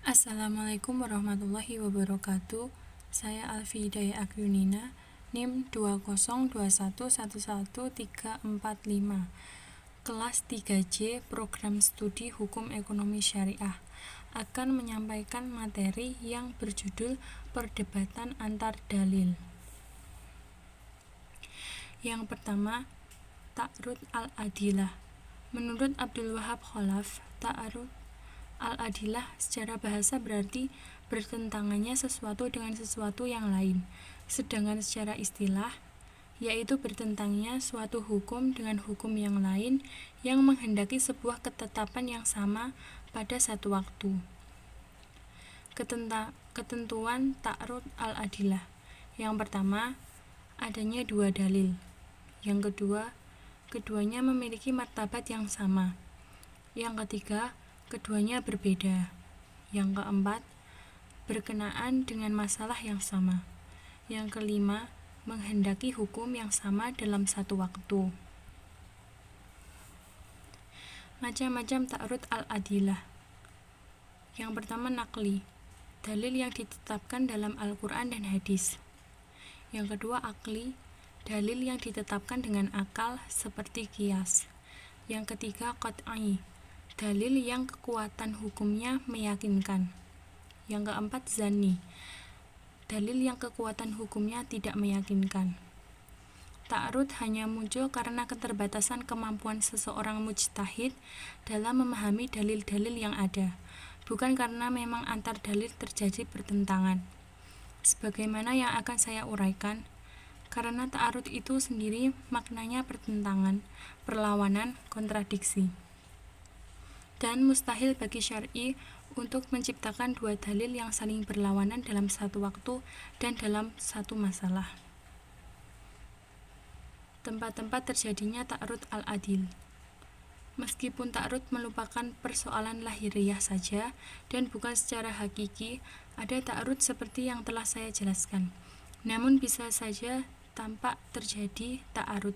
Assalamualaikum warahmatullahi wabarakatuh. Saya Alfi Hidayah Akyunina, NIM 202111345, kelas 3J Program Studi Hukum Ekonomi Syariah, akan menyampaikan materi yang berjudul Perdebatan Antar Dalil. Yang pertama, Ta'arud al-Adilah. Menurut Abdul Wahab Khalaf, Ta'arud al-Adilah secara bahasa berarti bertentangannya sesuatu dengan sesuatu yang lain, sedangkan secara istilah yaitu bertentangnya suatu hukum dengan hukum yang lain yang menghendaki sebuah ketetapan yang sama pada satu waktu. Ketentuan Ta'arud al-Adilah. Yang pertama, adanya dua dalil. Yang kedua, keduanya memiliki martabat yang sama. Yang ketiga, keduanya berbeda. Yang keempat, berkenaan dengan masalah yang sama. Yang kelima, menghendaki hukum yang sama dalam satu waktu. Macam-macam ta'arud al-adilah. Yang pertama, naqli, dalil yang ditetapkan dalam Al-Quran dan hadis. Yang kedua, akli, dalil yang ditetapkan dengan akal seperti qiyas. Yang ketiga, qat'i, dalil yang kekuatan hukumnya meyakinkan. Yang keempat, zanni, dalil yang kekuatan hukumnya tidak meyakinkan. Ta'arud hanya muncul karena keterbatasan kemampuan seseorang mujtahid dalam memahami dalil-dalil yang ada, bukan karena memang antar dalil terjadi pertentangan. Sebagaimana yang akan saya uraikan, karena ta'arud itu sendiri maknanya pertentangan, perlawanan, kontradiksi. Dan mustahil bagi syar'i untuk menciptakan dua dalil yang saling berlawanan dalam satu waktu dan dalam satu masalah. Tempat-tempat terjadinya ta'arud al-adil. Meskipun ta'arud merupakan persoalan lahiriah saja dan bukan secara hakiki, ada ta'arud seperti yang telah saya jelaskan. Namun bisa saja tampak terjadi ta'arud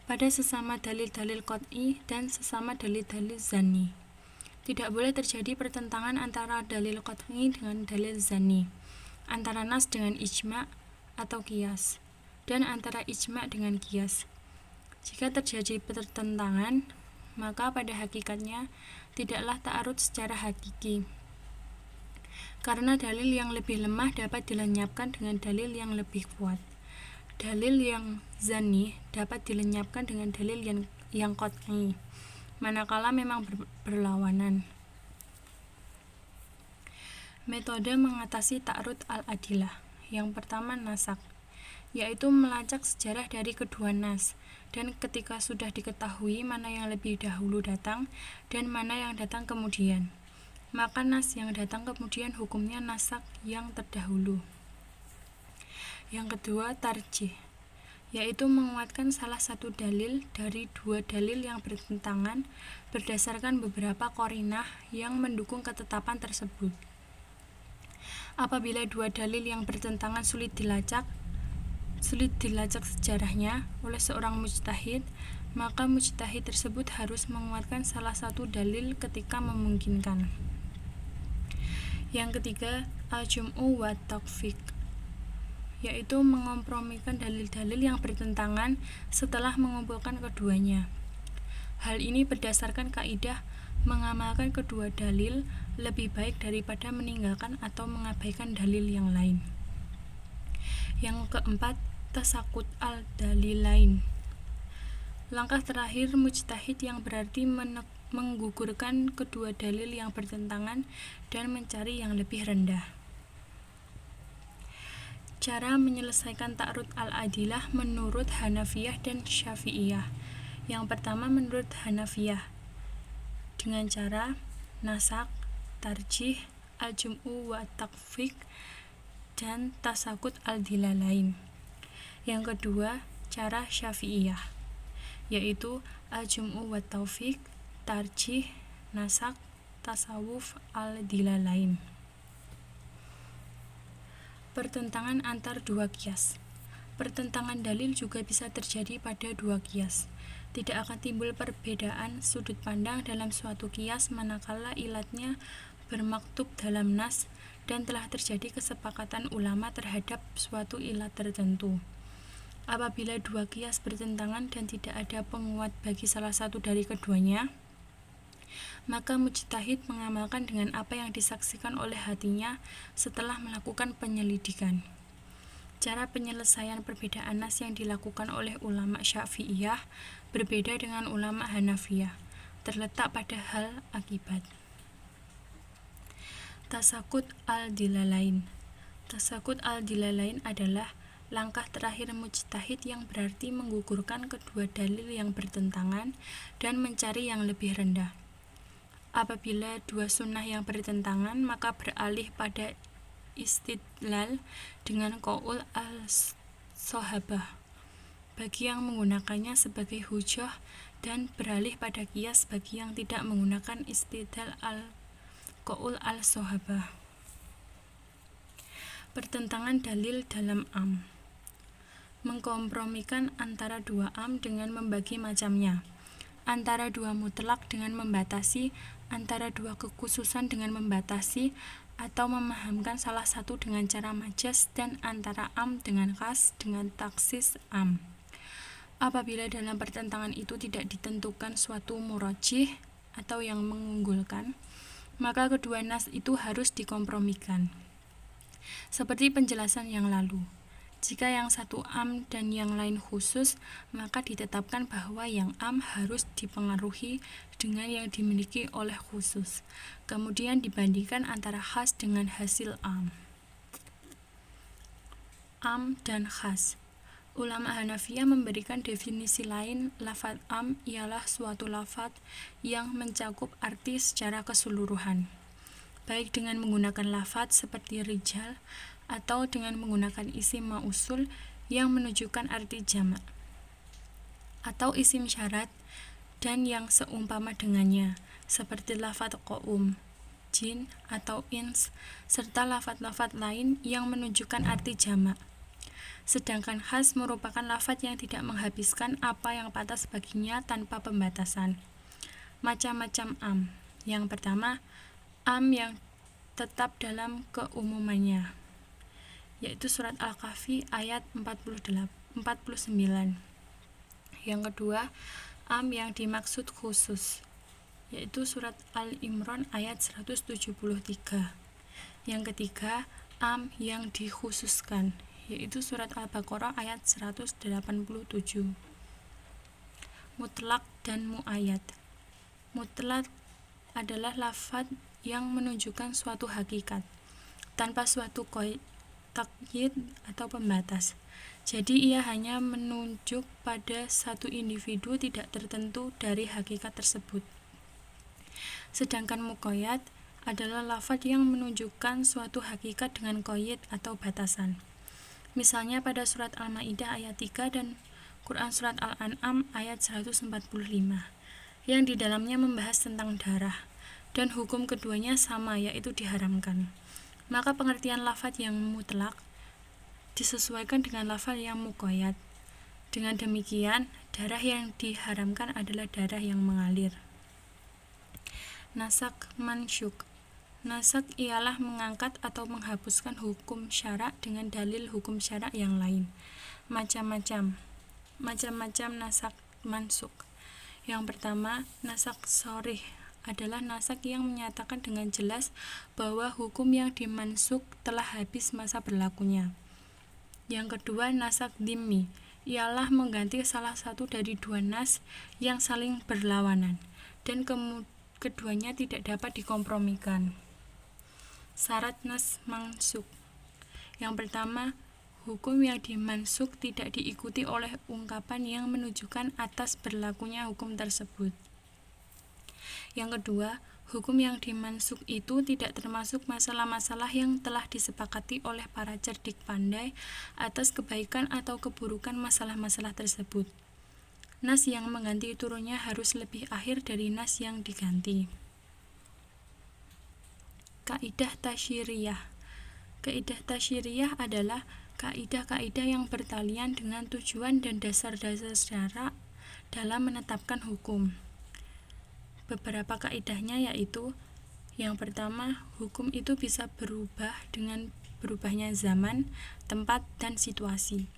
pada sesama dalil-dalil qat'i dan sesama dalil-dalil zanni. Tidak boleh terjadi pertentangan antara dalil qat'i dengan dalil zanni, antara nas dengan ijma' atau qiyas, dan antara ijma' dengan qiyas. Jika terjadi pertentangan, maka pada hakikatnya tidaklah ta'arud secara hakiki, karena dalil yang lebih lemah dapat dilenyapkan dengan dalil yang lebih kuat. Dalil yang zanni dapat dilenyapkan dengan dalil yang qat'i, manakala memang berlawanan. Metode mengatasi ta'arud al-adilah. Yang pertama, nasak, yaitu melacak sejarah dari kedua nas, dan ketika sudah diketahui mana yang lebih dahulu datang dan mana yang datang kemudian, maka nas yang datang kemudian hukumnya nasak yang terdahulu. Yang kedua, tarjih, yaitu menguatkan salah satu dalil dari dua dalil yang bertentangan berdasarkan beberapa qarinah yang mendukung ketetapan tersebut. Apabila dua dalil yang bertentangan sulit dilacak sejarahnya oleh seorang mujtahid, maka mujtahid tersebut harus menguatkan salah satu dalil ketika memungkinkan. Yang ketiga, al-jum'u wa tawfiq, yaitu mengompromikan dalil-dalil yang bertentangan setelah mengumpulkan keduanya. Hal ini berdasarkan kaidah mengamalkan kedua dalil lebih baik daripada meninggalkan atau mengabaikan dalil yang lain. Yang keempat, tasakut al-dalilain, langkah terakhir mujtahid yang berarti menggugurkan kedua dalil yang bertentangan dan mencari yang lebih rendah. Cara menyelesaikan ta'arud al-adilah menurut Hanafiyah dan Syafi'iyah. Yang pertama, menurut Hanafiyah, dengan cara nasak, tarjih, al-jum'u wa tawfiq, dan tasakut al-dilalain. Yang kedua, cara Syafi'iyah, yaitu al-jum'u wa tawfiq, tarjih, nasak, tasawuf al-dilalain. Pertentangan antar dua qiyas. Pertentangan dalil juga bisa terjadi pada dua qiyas. Tidak akan timbul perbedaan sudut pandang dalam suatu qiyas manakala ilatnya bermaktub dalam nas dan telah terjadi kesepakatan ulama terhadap suatu ilat tertentu. Apabila dua qiyas bertentangan dan tidak ada penguat bagi salah satu dari keduanya, maka mujtahid mengamalkan dengan apa yang disaksikan oleh hatinya setelah melakukan penyelidikan. Cara penyelesaian perbedaan nas yang dilakukan oleh ulama Syafi'iyah berbeda dengan ulama Hanafiyah, terletak pada hal akibat. Tasakut al-dilalain. Tasakut al-dilalain adalah langkah terakhir mujtahid yang berarti menggugurkan kedua dalil yang bertentangan dan mencari yang lebih rendah. Apabila dua sunnah yang bertentangan, maka beralih pada istidlal dengan qaul al-sahabah bagi yang menggunakannya sebagai hujjah dan beralih pada qiyas bagi yang tidak menggunakan istidlal qaul al-sahabah. Pertentangan dalil dalam am. Mengkompromikan antara dua am dengan membagi macamnya, antara dua mutlak dengan membatasi, antara dua kekhususan dengan membatasi, atau memahamkan salah satu dengan cara majas, dan antara am dengan khas dengan taksis am. Apabila dalam pertentangan itu tidak ditentukan suatu murajih atau yang mengunggulkan, maka kedua nas itu harus dikompromikan. Seperti penjelasan yang lalu, jika yang satu am dan yang lain khusus, maka ditetapkan bahwa yang am harus dipengaruhi dengan yang dimiliki oleh khusus. Kemudian dibandingkan antara khas dengan hasil am. Am dan khas. Ulama Hanafiyah memberikan definisi lain. Lafaz am ialah suatu lafaz yang mencakup arti secara keseluruhan, baik dengan menggunakan lafaz seperti rijal atau dengan menggunakan isim mausul yang menunjukkan arti jamak, atau isim syarat dan yang seumpama dengannya seperti lafaz qaum, jin atau ins, serta lafaz-lafaz lain yang menunjukkan arti jamak. Sedangkan khas merupakan lafaz yang tidak menghabiskan apa yang pantas baginya tanpa pembatasan. Macam-macam am. Yang pertama, am yang tetap dalam keumumannya, yaitu surat Al-Kahfi ayat 49. Yang kedua, am yang dimaksud khusus, yaitu surat Al-Imran ayat 173. Yang ketiga, am yang dikhususkan, yaitu surat Al-Baqarah ayat 187. Mutlak dan mu'ayyad. Mutlak adalah lafaz yang menunjukkan suatu hakikat tanpa suatu takyid atau pembatas. Jadi ia hanya menunjuk pada satu individu tidak tertentu dari hakikat tersebut. Sedangkan muqayyad adalah lafaz yang menunjukkan suatu hakikat dengan qayyid atau batasan. Misalnya pada surat Al-Maidah ayat 3 dan Quran surat Al-An'am ayat 145, yang di dalamnya membahas tentang darah, dan hukum keduanya sama, yaitu diharamkan. Maka pengertian lafaz yang mutlak disesuaikan dengan lafaz yang muqayyad. Dengan demikian, darah yang diharamkan adalah darah yang mengalir. Nasak mansyuk. Nasak ialah mengangkat atau menghapuskan hukum syarak dengan dalil hukum syarak yang lain. Macam-macam nasak mansuk. Yang pertama, nasak sharih adalah nasak yang menyatakan dengan jelas bahwa hukum yang dimansuk telah habis masa berlakunya. Yang kedua, nasak dhimmi ialah mengganti salah satu dari dua nas yang saling berlawanan dan keduanya tidak dapat dikompromikan. Syarat nas mansuk. Yang pertama, hukum yang dimansuk tidak diikuti oleh ungkapan yang menunjukkan atas berlakunya hukum tersebut. Yang kedua, hukum yang dimansuk itu tidak termasuk masalah-masalah yang telah disepakati oleh para cerdik pandai atas kebaikan atau keburukan masalah-masalah tersebut. Nas yang mengganti turunnya harus lebih akhir dari nas yang diganti. Kaidah tasyiriyah. Kaidah tasyiriyah adalah kaidah-kaidah yang bertalian dengan tujuan dan dasar-dasar syarak dalam menetapkan hukum. Beberapa kaidahnya yaitu: Yang pertama, hukum itu bisa berubah dengan berubahnya zaman, tempat, dan situasi.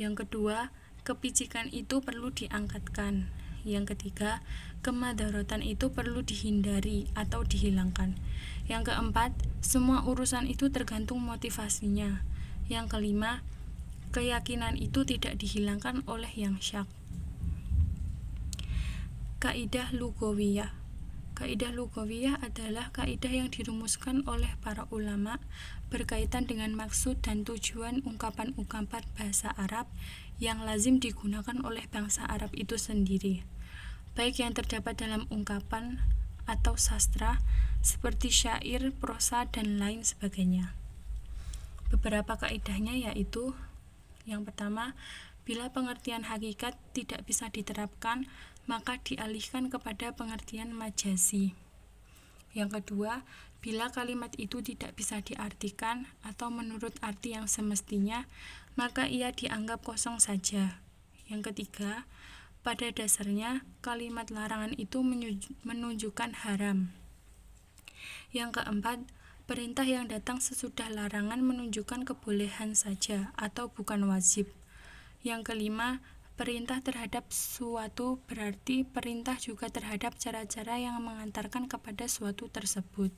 Yang kedua, kepicikan itu perlu diangkatkan. Yang ketiga, kemadharatan itu perlu dihindari atau dihilangkan. Yang keempat, semua urusan itu tergantung motivasinya. Yang kelima, keyakinan itu tidak dihilangkan oleh yang syak. Kaidah lugawiyah. Kaidah lugawiyah adalah kaidah yang dirumuskan oleh para ulama berkaitan dengan maksud dan tujuan ungkapan-ungkapan bahasa Arab yang lazim digunakan oleh bangsa Arab itu sendiri, baik yang terdapat dalam ungkapan atau sastra seperti syair, prosa, dan lain sebagainya. Beberapa kaidahnya yaitu: yang pertama, bila pengertian hakikat tidak bisa diterapkan, maka dialihkan kepada pengertian majazi. Yang kedua, bila kalimat itu tidak bisa diartikan atau menurut arti yang semestinya, maka ia dianggap kosong saja. Yang ketiga, pada dasarnya kalimat larangan itu menunjukkan haram. Yang keempat, perintah yang datang sesudah larangan menunjukkan kebolehan saja atau bukan wajib. Yang kelima, perintah terhadap suatu berarti perintah juga terhadap cara-cara yang mengantarkan kepada suatu tersebut.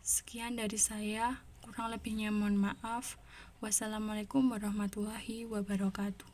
Sekian dari saya, kurang lebihnya mohon maaf. Wassalamualaikum warahmatullahi wabarakatuh.